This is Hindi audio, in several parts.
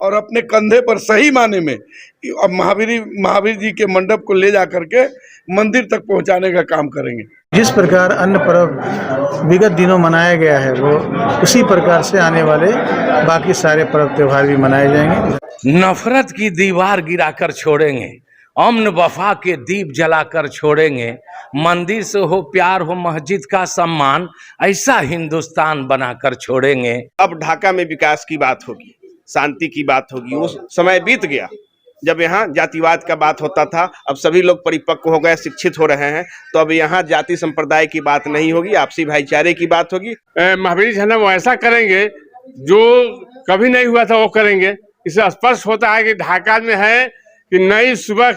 और अपने कंधे पर सही माने में अब महावीर जी के मंडप को ले जा करके मंदिर तक पहुंचाने का काम करेंगे। जिस प्रकार अन्न पर्व विगत दिनों मनाया गया है वो उसी प्रकार से आने वाले बाकी सारे पर्व त्योहार भी मनाए जाएंगे। नफरत की दीवार गिराकर छोड़ेंगे, अमन वफा के दीप जलाकर छोड़ेंगे, मंदिर से हो प्यार हो मस्जिद का सम्मान, ऐसा हिंदुस्तान बनाकर छोड़ेंगे। अब ढाका में विकास की बात होगी, शांति की बात होगी। वो समय बीत गया जब यहाँ जातिवाद का बात होता था। अब सभी लोग परिपक्व हो गए, शिक्षित हो रहे हैं, तो अब यहाँ जाति संप्रदाय की बात नहीं होगी, आपसी भाईचारे की बात होगी। महावीर झंडा वो ऐसा करेंगे जो कभी नहीं हुआ था, वो करेंगे। इससे स्पष्ट होता है कि ढाका में है कि नई सुबह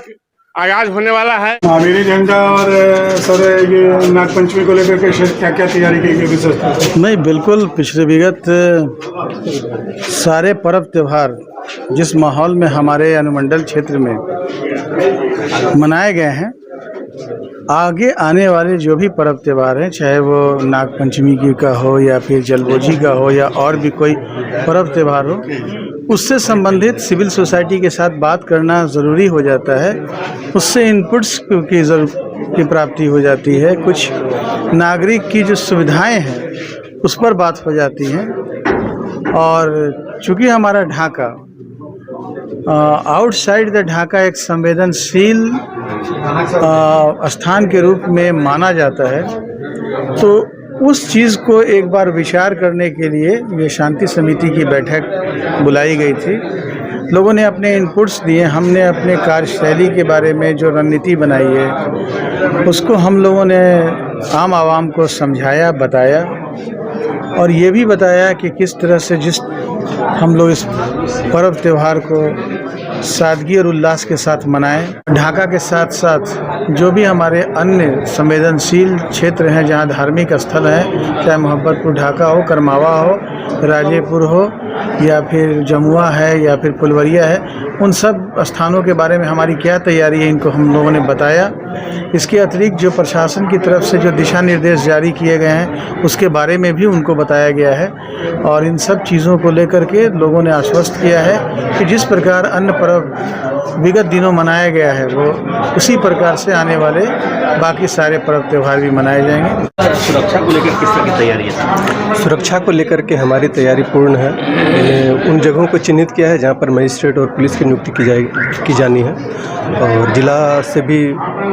आगाज होने वाला है। महावीर झंडा और सर ये नागपंचमी को लेकर के क्या क्या तैयारी की गई विशेष? नहीं, बिल्कुल पिछले विगत सारे पर्व त्योहार जिस माहौल में हमारे अनुमंडल क्षेत्र में मनाए गए हैं, आगे आने वाले जो भी पर्व त्योहार हैं, चाहे वो नागपंचमी की का हो या फिर जलबोजी का हो या और भी कोई पर्व त्योहार हो, उससे संबंधित सिविल सोसाइटी के साथ बात करना ज़रूरी हो जाता है। उससे इनपुट्स की प्राप्ति हो जाती है, कुछ नागरिक की जो सुविधाएं हैं उस पर बात हो जाती है। और चूँकि हमारा ढाका आउटसाइड द ढाका एक संवेदनशील स्थान के रूप में माना जाता है, तो उस चीज़ को एक बार विचार करने के लिए ये शांति समिति की बैठक बुलाई गई थी। लोगों ने अपने इनपुट्स दिए, हमने अपने कार्यशैली के बारे में जो रणनीति बनाई है उसको हम लोगों ने आम आवाम को समझाया, बताया और ये भी बताया कि किस तरह से जिस हम लोग इस पर्व त्योहार को सादगी और उल्लास के साथ मनाएं। ढाका के साथ साथ जो भी हमारे अन्य संवेदनशील क्षेत्र हैं जहां धार्मिक स्थल हैं, चाहे मोहब्बतपुर ढाका हो, करमावा हो, राजेपुर हो या फिर जमुआ है या फिर फुलवरिया है, उन सब स्थानों के बारे में हमारी क्या तैयारी है इनको हम लोगों ने बताया। इसके अतिरिक्त जो प्रशासन की तरफ से जो दिशा निर्देश जारी किए गए हैं उसके बारे में भी उनको बताया गया है और इन सब चीज़ों को लेकर के लोगों ने आश्वस्त किया है कि जिस प्रकार अन्न पर्व विगत दिनों मनाया गया है वो उसी प्रकार से आने वाले बाकी सारे पर्व त्योहार भी मनाए जाएंगे। सुरक्षा को लेकर किस तरह की तैयारी है? सुरक्षा को लेकर के हमारी तैयारी पूर्ण है। उन जगहों को चिन्हित किया है जहां पर मजिस्ट्रेट और पुलिस की नियुक्ति की जानी है और जिला से भी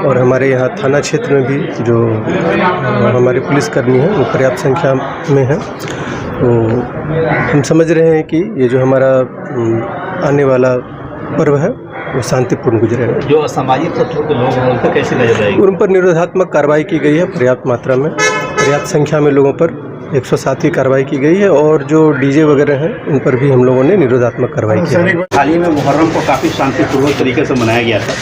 और हमारे यहाँ थाना क्षेत्र में भी जो हमारे पुलिसकर्मी हैं वो पर्याप्त संख्या में हैं। तो हम समझ रहे हैं कि ये जो हमारा आने वाला पर्व है वो शांतिपूर्ण गुजरेगा। जो असामाजिक तत्वों के लोग हैं उन पर कैसे नजर रहेगी? उन पर निरोधात्मक कार्रवाई की गई है, पर्याप्त मात्रा में, पर्याप्त संख्या में लोगों पर 107 की कार्रवाई की गई है और जो डीजे वगैरह हैं उन पर भी हम लोगों ने निरोधात्मक कार्रवाई की है। हाल ही में मुहर्रम को काफ़ी शांतिपूर्वक तरीके से मनाया गया था,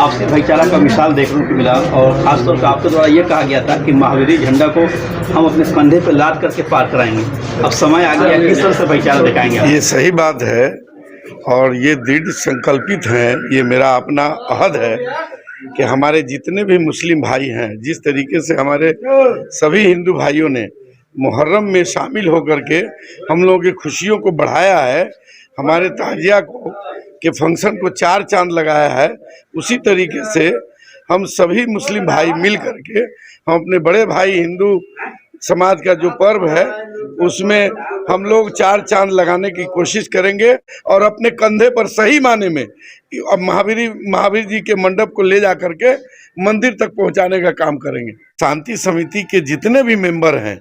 आपसी भाईचारा का मिसाल देखने को मिला और खासतौर पर आपके द्वारा ये कहा गया था कि महावीर झंडा को हम अपने कंधे पर लाद करके पार कराएंगे। अब समय आ गया, किस तरह से भाईचारा दिखाएंगे? ये सही बात है और ये दृढ़ संकल्पित हैं, ये मेरा अपना अहद है कि हमारे जितने भी मुस्लिम भाई हैं, जिस तरीके से हमारे सभी हिंदू भाइयों ने मुहर्रम में शामिल होकर के हम लोगों की खुशियों को बढ़ाया है, हमारे ताजिया को के फंक्शन को 4 चांद लगाया है, उसी तरीके से हम सभी मुस्लिम भाई मिल करके हम अपने बड़े भाई हिंदू समाज का जो पर्व है उसमें हम लोग 4 चांद लगाने की कोशिश करेंगे और अपने कंधे पर सही माने में अब महावीर जी के मंडप को ले जा करके मंदिर तक पहुंचाने का काम करेंगे। शांति समिति के जितने भी मेंबर हैं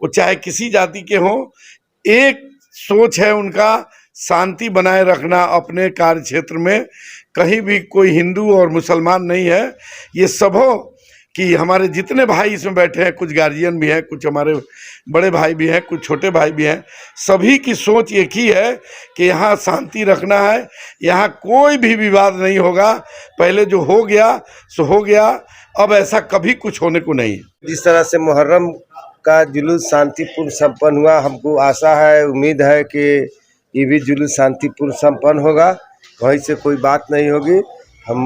वो चाहे किसी जाति के हों, एक सोच है उनका शांति बनाए रखना अपने कार्य क्षेत्र में। कहीं भी कोई हिंदू और मुसलमान नहीं है, ये सब हो कि हमारे जितने भाई इसमें बैठे हैं, कुछ गार्जियन भी हैं, कुछ हमारे बड़े भाई भी हैं, कुछ छोटे भाई भी हैं, सभी की सोच एक ही है कि यहाँ शांति रखना है, यहाँ कोई भी विवाद नहीं होगा। पहले जो हो गया सो हो गया, अब ऐसा कभी कुछ होने को नहीं। जिस तरह से मुहर्रम का जुलूस शांतिपूर्ण संपन्न हुआ, हमको आशा है, उम्मीद है कि ये भी जुलूस शांतिपूर्ण संपन्न होगा, वहीं से कोई बात नहीं होगी। हम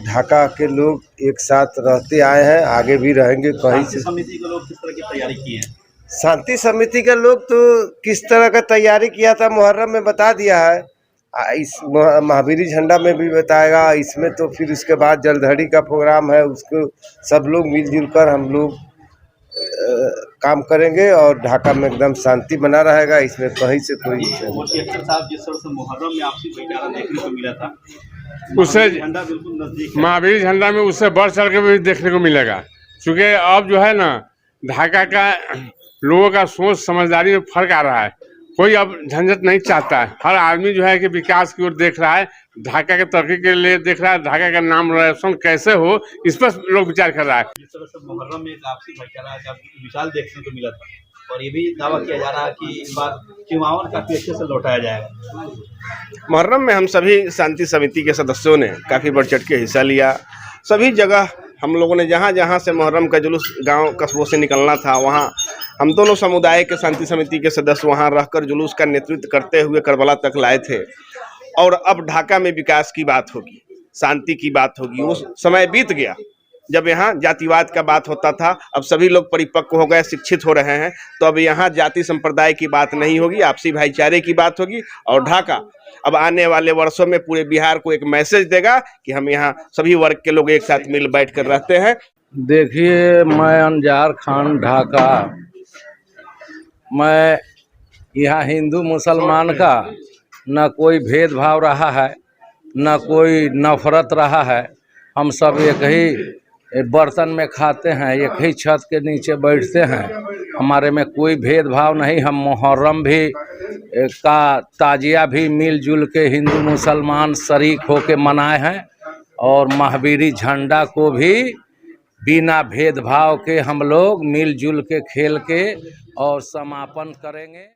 ढाका के लोग एक साथ रहते आए हैं, आगे भी रहेंगे। कहीं से समिति के लोग किस तरह की तैयारी किए हैं? शांति समिति के लोग तो किस तरह का तैयारी किया था मुहर्रम में बता दिया है। इस महावीरी झंडा में भी बताएगा। इसमें तो फिर उसके बाद जलधड़ी का प्रोग्राम है, उसको सब लोग मिलजुल कर हम लोग काम करेंगे और ढाका में एकदम शांति बना रहेगा। इसमें कहीं से कोई साहब जिस तरह से मुहर्रम में आपसी भाईचारा देखने को मिला था, उससे झंडा बिल्कुल नजदीक महावीर झंडा में उससे बढ़ चढ़ के भी देखने को मिलेगा। क्योंकि अब जो है ना ढाका का लोगों का सोच समझदारी में फर्क आ रहा है। कोई अब झंझट नहीं चाहता है। हर आदमी जो है कि विकास की ओर देख रहा है, ढाका के तरक्की के लिए देख रहा है, ढाका का नाम रोशन कैसे हो इस पर लोग विचार कर रहा है। जिस तरह से मुहर्रम में एक आपसी भाईचारा का मिसाल देखने को मिला था, और ये भी दावा किया जा रहा है कि इस बार चुनाव काफी अच्छे से लौटाया जाएगा। मुहर्रम में हम सभी शांति समिति के सदस्यों ने काफ़ी बढ़ चढ़ के हिस्सा लिया। सभी जगह हम लोगों ने जहाँ जहाँ से मुहर्रम का जुलूस गांव कस्बों से निकलना था, वहाँ हम दोनों समुदाय के शांति समिति के सदस्य वहाँ रहकर जुलूस का नेतृत्व करते हुए करबला तक लाए थे। और अब ढाका में विकास की बात होगी, शांति की बात होगी। वो समय बीत गया जब यहाँ जातिवाद का बात होता था। अब सभी लोग परिपक्व हो गए, शिक्षित हो रहे हैं, तो अब यहाँ जाति संप्रदाय की बात नहीं होगी, आपसी भाईचारे की बात होगी। और ढाका अब आने वाले वर्षों में पूरे बिहार को एक मैसेज देगा कि हम यहाँ सभी वर्ग के लोग एक साथ मिल बैठ कर रहते हैं। देखिए, मैं अंजार खान ढाका, मैं यहाँ हिंदू मुसलमान का न कोई भेदभाव रहा है, न कोई नफरत रहा है। हम सब एक ही बर्तन में खाते हैं, एक ही छत के नीचे बैठते हैं। हमारे में कोई भेदभाव नहीं। हम मुहर्रम भी का ताजिया भी मिलजुल के हिंदू मुसलमान शरीक होके मनाए हैं, और महावीरी झंडा को भी बिना भेदभाव के हम लोग मिलजुल के खेल के और समापन करेंगे।